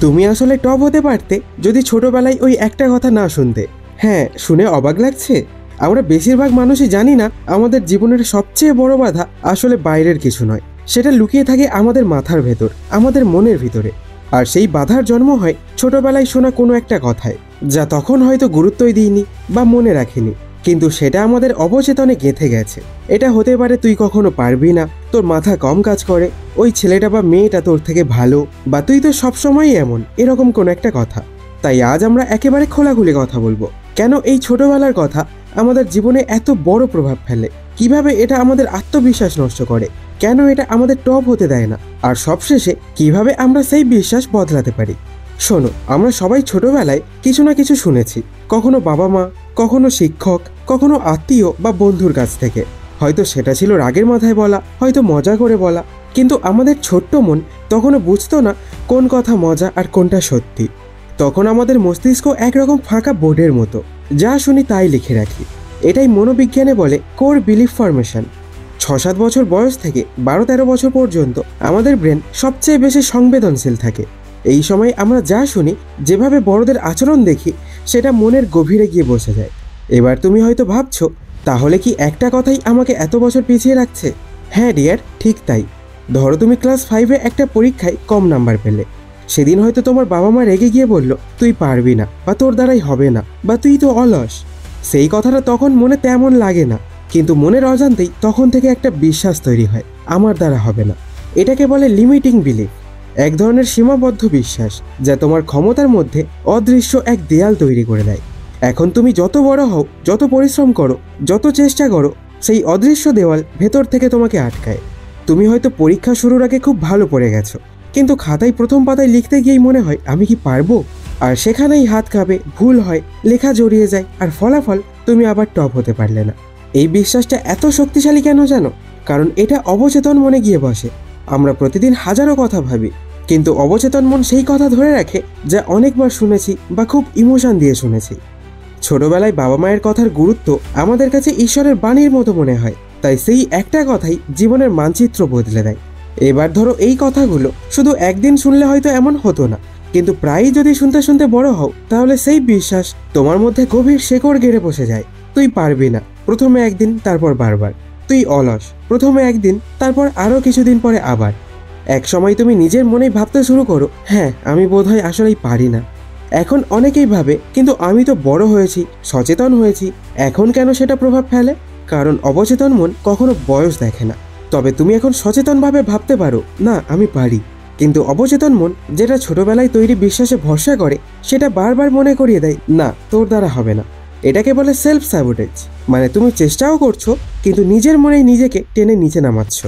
তুমি আসলে টপ হতে পারতে যদি ছোটবেলায় ওই একটা কথা না শুনতে। হ্যাঁ, শুনে অবাক লাগছে? আমরা বেশিরভাগ মানুষই জানি না আমাদের জীবনের সবচেয়ে বড় বাধা আসলে বাইরের কিছু নয়, সেটা লুকিয়ে থাকে আমাদের মাথার ভেতর, আমাদের মনের ভিতরে। আর সেই বাধার জন্ম হয় ছোটবেলায় শোনা কোনো একটা কথায়, যা তখন হয়তো গুরুত্বই দিইনি বা মনে রাখিনি, কিন্তু সেটা আমাদের অবচেতনে গেঁথে গেছে। এটা হতে পারে তুই কখনো পারবি না, তোর মাথা কম কাজ করে, ওই ছেলেটা বা মেয়েটা তোর থেকে ভালো, বা তুই তো সবসময়ই এমন, এরকম কোনো একটা কথা। তাই আজ আমরা একেবারে খোলাখুলি কথা বলবো, কেন এই ছোটবেলার কথা আমাদের জীবনে এত বড় প্রভাব ফেলে, কিভাবে এটা আমাদের আত্মবিশ্বাস নষ্ট করে, কেন এটা আমাদের টপ হতে দেয় না, আর সবশেষে কিভাবে আমরা সেই বিশ্বাস বদলাতে পারি। শোনো, আমরা সবাই ছোটবেলায় কিছু না কিছু শুনেছি, কখনো বাবা মা, কখনো শিক্ষক, কখনো আত্মীয় বা বন্ধুর কাছ থেকে। হয়তো সেটা ছিল রাগের মাথায় বলা, হয়তো মজা করে বলা, কিন্তু আমাদের ছোট্ট মন তখনও বুঝতো না কোন কথা মজা আর কোনটা সত্যি। তখন আমাদের মস্তিষ্ক একরকম ফাঁকা বোর্ডের মতো, যা শুনি তাই লিখে রাখি। এটাই মনোবিজ্ঞানে বলে কোর বিলিফ ফরমেশন। 6-7 বছর বয়স থেকে 12-13 বছর পর্যন্ত আমাদের ব্রেন সবচেয়ে বেশি সংবেদনশীল থাকে। এই সময় আমরা যা শুনি, যেভাবে বড়দের আচরণ দেখি, সেটা মনের গভীরে গিয়ে বসে যায়। এবার তুমি হয়তো ভাবছো, তাহলে কি একটা কথাই আমাকে এত বছর পিছিয়ে রাখছে? হ্যাঁ ডিয়ার, ঠিক তাই। ধরো তুমি ক্লাস 5-এ একটা পরীক্ষায় কম নাম্বার পেলে। সেদিন হয়তো তোমার বাবা মা রেগে গিয়ে বলল, তুই পারবি না, বা তোর দ্বারাই হবে না, বা তুই তো অলস। সেই কথাটা তখন মনে তেমন লাগে না, কিন্তু মনের অজান্তেই তখন থেকে একটা বিশ্বাস তৈরি হয়, আমার দ্বারা হবে না। এটাকে বলে লিমিটিং বিলিফ, এক ধরনের সীমাবদ্ধ বিশ্বাস, যা তোমার ক্ষমতার মধ্যে অদৃশ্য এক দেয়াল তৈরি করে দেয়। এখন তুমি যত বড় হও, যত পরিশ্রম করো, যত চেষ্টা করো, সেই অদৃশ্য দেওয়াল ভেতর থেকে তোমাকে আটকায়। তুমি হয়তো পরীক্ষা শুরুর আগে খুব ভালো পড়ে গেছো, কিন্তু খাতায় প্রথম পাতায় লিখতে গিয়েই মনে হয় আমি কি পারবো, আর সেখানেই হাত কাঁপে, ভুল হয়, লেখা জড়িয়ে যায়, আর ফলাফল তুমি আবার টপ হতে পারলে না। এই বিশ্বাসটা এত শক্তিশালী কেন জানো? কারণ এটা অবচেতন মনে গিয়ে বসে। আমরা প্রতিদিন হাজারো কথা ভাবি, কিন্তু অবচেতন মন সেই কথা ধরে রাখে যা অনেকবার শুনেছি বা খুব ইমোশন দিয়ে শুনেছি। ছোটবেলায় বাবা মায়ের কথার গুরুত্ব আমাদের কাছে ঈশ্বরের বাণীর মতো মনে হয়, তাই সেই একটা কথাই জীবনের মানচিত্র বদলে দেয়। এবার ধরো এই কথাগুলো শুধু একদিন শুনলে হয়তো এমন হতো না, কিন্তু প্রায়ই যদি শুনতে শুনতে বড় হও, তাহলে সেই বিশ্বাস তোমার মধ্যে গভীর শেকড় গেড়ে বসে যায়। তুই পারবি না, প্রথমে একদিন, তারপর বারবার। তুই অলস, প্রথমে একদিন, তারপর আরও কিছুদিন পরে আবার। এক সময় তুমি নিজের মনেই ভাবতে শুরু করো, হ্যাঁ আমি বোধহয় আসলেই পারি না। এখন অনেকেই ভাবে, কিন্তু আমি তো বড় হয়েছি, সচেতন হয়েছি, এখন কেন সেটা প্রভাব ফেলে? কারণ অবচেতন মন কখনো বয়স দেখে না। তবে তুমি এখন সচেতনভাবে ভাবতে পারো, না আমি পারি। কিন্তু অবচেতন মন, যেটা ছোটবেলায় তৈরি বিশ্বাসে ভরসা করে, সেটা বারবার মনে করিয়ে দেয়, না তোর দ্বারা হবে না। এটাকে বলে সেলফ স্যাবোটেজ, মানে তুমি চেষ্টাও করছো, কিন্তু নিজের মনেই নিজেকে টেনে নিচে নামাচ্ছ।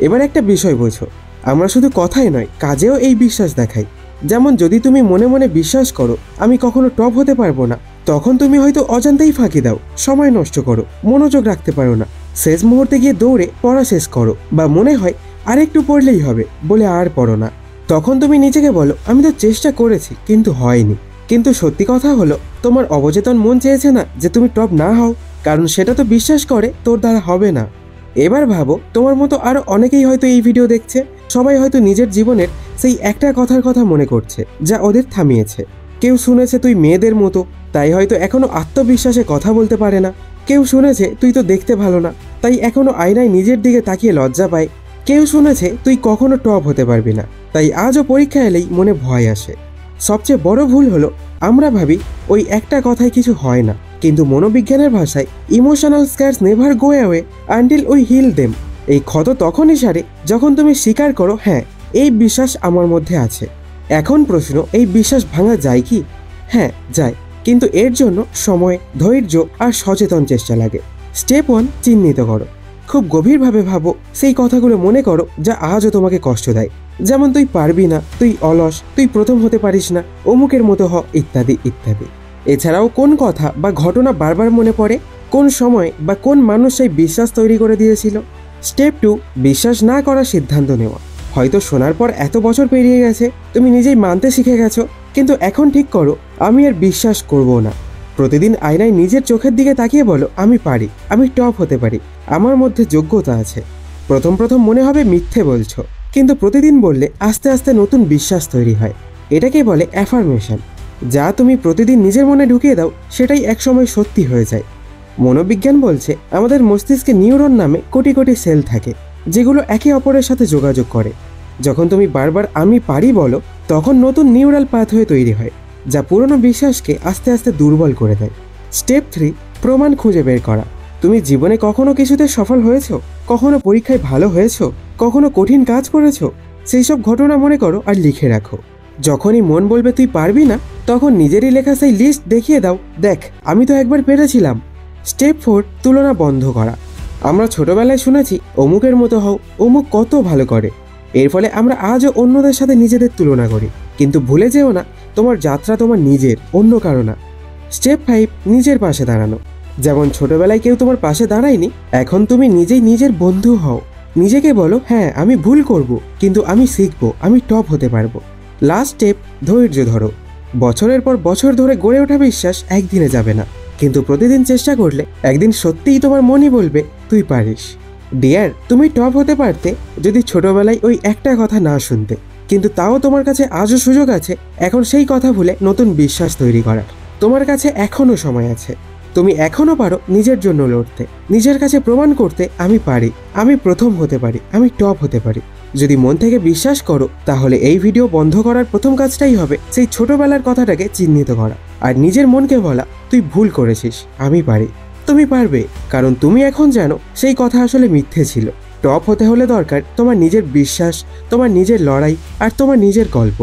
এবার একটা বিষয় বোঝো, আমরা শুধু কথাই নয়, কাজেও এই বিশ্বাস দেখাই। যেমন যদি তুমি মনে মনে বিশ্বাস করো আমি কখনো টপ হতে পারবো না, তখন তুমি হয়তো অজান্তেই ফাঁকি দাও, সময় নষ্ট করো, মনোযোগ রাখতে পারো না, শেষ মুহূর্তে গিয়ে দৌড়ে পড়া শেষ করো, বা মনে হয় আরেকটু পড়লেই হবে বলে আর পড়ো না। তখন তুমি নিজেকে বলো, আমি তো চেষ্টা করেছি কিন্তু হয়নি। কিন্তু সত্যি কথা হলো, তোমার অবচেতন মন চেয়েছে না যে তুমি টপ না হও, কারণ সেটা তো বিশ্বাস করে তোর দ্বারা হবে না। এবার ভাবো, তোমার মতো আরো অনেকেই হয়তো এই ভিডিও দেখছে, সবাই হয়তো নিজের জীবনের সেই একটা কথার কথা মনে করছে যা ওদের থামিয়েছে। কেউ শুনেছে তুই মেয়েদের মতো, তাই হয়তো এখনো আত্মবিশ্বাসে কথা বলতে পারে না। কেউ শুনেছে তুই তো দেখতে ভালো না, তাই এখনো আয়নায় নিজের দিকে তাকিয়ে লজ্জা পায়। কেউ শুনেছে তুই কখনো টপ হতে পারবি না, তাই আজও পরীক্ষা এলেই মনে ভয় আসে। সবচেয়ে বড় ভুল হলো, আমরা ভাবি ওই একটা কথায় কিছু হয় না, কিন্তু মনোবিজ্ঞানের ভাষায় emotional scars never go away until we heal them. এই ক্ষত তখনই সারে যখন তুমি স্বীকার করো, হ্যাঁ এই বিশ্বাস আমার মধ্যে আছে। এখন প্রশ্ন, এই বিশ্বাস ভাঙা যায় কি? হ্যাঁ যায়, কিন্তু এর জন্য সময়, ধৈর্য আর সচেতন চেষ্টা লাগে। স্টেপ 1, চিহ্নিত করো। খুব গভীরভাবে ভাবো, সেই কথাগুলো মনে করো যা আজও তোমাকে কষ্ট দেয়। যেমন তুই পারবি না, তুই অলস, তুই প্রথম হতে পারিস না, অমুকের মতো হ, ইত্যাদি ইত্যাদি। এছাড়াও কোন কথা বা ঘটনা বারবার মনে পড়ে, কোন সময় বা কোন মানুষ সেই বিশ্বাস তৈরি করে দিয়েছিল। স্টেপ 2, বিশ্বাস না করার সিদ্ধান্ত নেওয়া। হয়তো শোনার পর এত বছর পেরিয়ে গেছে, তুমি নিজেই মানতে শিখে গেছো, কিন্তু এখন ঠিক করো, আমি আর বিশ্বাস করব না। প্রতিদিন আয়নায় নিজের চোখের দিকে তাকিয়ে বলো, আমি পারি, আমি টপ হতে পারি, আমার মধ্যে যোগ্যতা আছে। প্রথম প্রথম মনে হবে মিথ্যে বলছো, কিন্তু প্রতিদিন বললে আস্তে আস্তে নতুন বিশ্বাস তৈরি হয়। এটাকে বলে অ্যাফার্মেশন। যা তুমি প্রতিদিন নিজের মনে ঢুকিয়ে দাও সেটাই একসময় সত্যি হয়ে যায়। মনোবিজ্ঞান বলছে আমাদের মস্তিষ্কে নিউরন নামে কোটি কোটি সেল থাকে, যেগুলো একে অপরের সাথে যোগাযোগ করে। যখন তুমি বারবার আমি পারি বলো, তখন নতুন নিউরাল পাথওয়ে তৈরি হয়, যা পুরনো বিশ্বাসকে আস্তে আস্তে দুর্বল করে দেয়। স্টেপ 3, প্রমাণ খুঁজে বের করা। তুমি জীবনে কখনো কিছুতে সফল হয়েছো? কখনো পরীক্ষায় ভালো হয়েছো? কখনো কঠিন কাজ করেছো? সেই সব ঘটনা মনে করো আর লিখে রাখো। যখনই মন বলবে তুই পারবি না, তখন নিজেরই লেখা সেই লিস্ট দেখিয়ে দাও, দেখ আমি তো একবার পেরেছিলাম। স্টেপ 4, তুলনা বন্ধ করা। আমরা ছোটবেলায় শুনেছি অমুকের মতো হও, অমুক কত ভালো করে। এর ফলে আমরা আজও অন্যদের সাথে নিজেদের তুলনা করি। কিন্তু ভুলে যেও না, তোমার যাত্রা তোমার নিজের, অন্য কারো না। স্টেপ 5, নিজের পাশে দাঁড়ানো। যেমন ছোটবেলায় কেউ তোমার পাশে দাঁড়ায়নি, এখন তুমি নিজেই নিজের বন্ধু হও। নিজেকে বলো, হ্যাঁ আমি ভুল করব, কিন্তু আমি শিখবো, আমি টপ হতে পারবো। লাস্ট স্টেপ, ধৈর্য ধরো। বছরের পর বছর ধরে গড়ে ওঠা বিশ্বাস একদিনে যাবে না, কিন্তু প্রতিদিন চেষ্টা করলে একদিন সত্যিই তোমার মনই বলবে তুই পারিস। ডিয়ার, তুমি টপ হতে পারতে যদি ছোটবেলায় ওই একটা কথা না শুনতে, কিন্তু তাও তোমার কাছে আজও সুযোগ আছে এখন সেই কথা ভুলে নতুন বিশ্বাস তৈরি করার। তোমার কাছে এখনও সময় আছে। তুমি এখনও পারো নিজের জন্য লড়তে, নিজের কাছে প্রমাণ করতে আমি পারি, আমি প্রথম হতে পারি, আমি টপ হতে পারি। যদি মন থেকে বিশ্বাস করো, তাহলে এই ভিডিও বন্ধ করার প্রথম কাজটাই হবে সেই ছোটবেলার কথাটাকে চিহ্নিত করা আর নিজের মনকে বলা তুই ভুল করেছিস, আমি পারি। তুমি পারবে, কারণ তুমি এখন জানো সেই কথা আসলে মিথ্যে ছিল। টপ হতে হলে দরকার তোমার নিজের বিশ্বাস, তোমার নিজের লড়াই আর তোমার নিজের গল্প।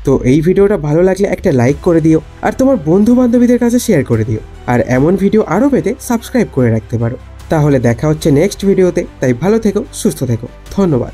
তো এই ভিডিওটা ভালো লাগলে একটা লাইক করে দিও আর তোমার বন্ধু বান্ধবীদের কাছে শেয়ার করে দিও। আর এমন ভিডিও আরও পেতে সাবস্ক্রাইব করে রাখতে পারো। তাহলে দেখা হচ্ছে নেক্সট ভিডিওতে। তাই ভালো থেকো, সুস্থ থেকো, ধন্যবাদ।